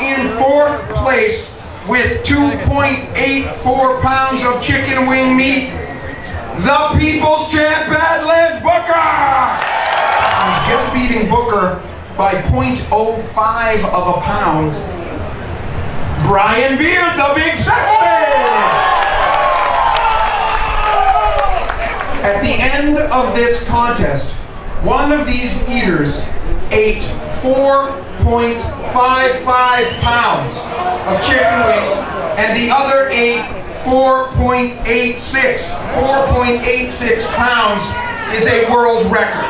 in fourth place with 2.84 pounds of chicken wing meat, the People's Champ Badlands Booker! He's just beating Booker by 0.05 of a pound. Brian Beard, the Big Sexton! At the end of this contest, one of these eaters ate 4.55 pounds of chicken wings, and the other ate 4.86. 4.86 pounds is a world record.